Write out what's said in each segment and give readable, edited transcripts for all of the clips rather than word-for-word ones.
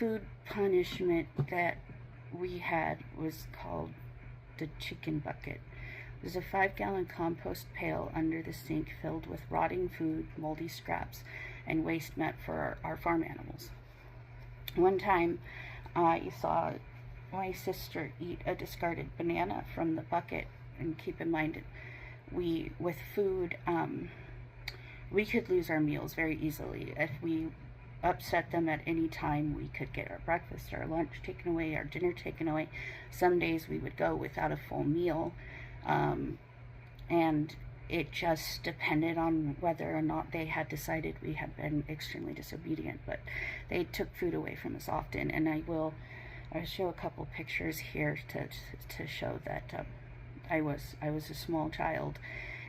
food punishment that we had was called the chicken bucket. It was a 5-gallon compost pail under the sink filled with rotting food, moldy scraps, and waste meant for our farm animals. One time, I saw my sister eat a discarded banana from the bucket, and keep in mind, with food, we could lose our meals very easily. If we upset them at any time, we could get our breakfast, our lunch taken away, our dinner taken away. Some days we would go without a full meal, and it just depended on whether or not they had decided we had been extremely disobedient. But they took food away from us often, and I'll show a couple pictures here to show that I was a small child,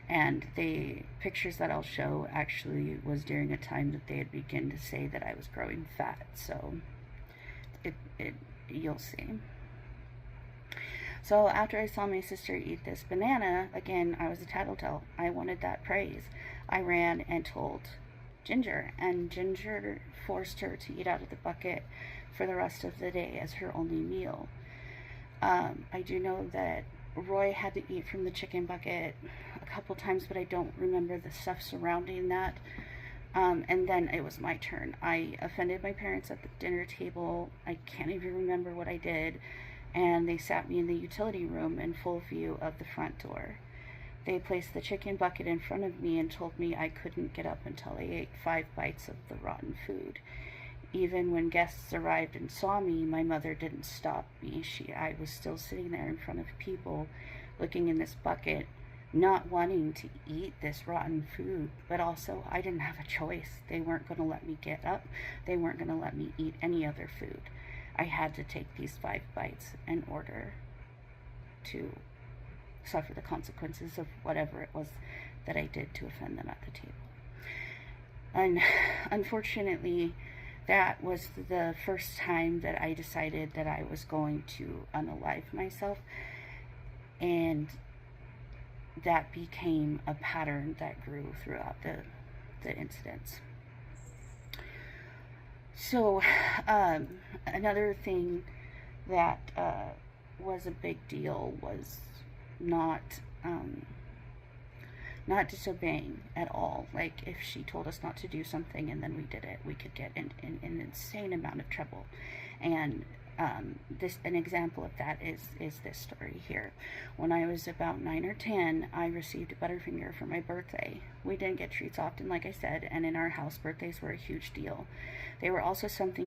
and the pictures that I'll show actually was during a time that they had begun to say that I was growing fat. So you'll see. So after I saw my sister eat this banana, again, I was a tattletale. I wanted that praise. I ran and told Ginger, and Ginger forced her to eat out of the bucket for the rest of the day as her only meal. I do know that Roy had to eat from the chicken bucket a couple times, but I don't remember the stuff surrounding that. And then it was my turn. I offended my parents at the dinner table. I can't even remember what I did. And they sat me in the utility room in full view of the front door. They placed the chicken bucket in front of me and told me I couldn't get up until I ate 5 bites of the rotten food. Even when guests arrived and saw me, my mother didn't stop me. I was still sitting there in front of people, looking in this bucket, not wanting to eat this rotten food, but also I didn't have a choice. They weren't going to let me get up. They weren't going to let me eat any other food. I had to take these 5 bites in order to suffer the consequences of whatever it was that I did to offend them at the table. And unfortunately, that was the first time that I decided that I was going to unalive myself, and that became a pattern that grew throughout the incidents. So another thing that was a big deal was not disobeying at all. Like, if she told us not to do something and then we did it, we could get in an insane amount of trouble. And an example of that is this story here. When I was about 9 or 10, I received a Butterfinger for my birthday. We didn't get treats often, like I said, and in our house, birthdays were a huge deal. They were also something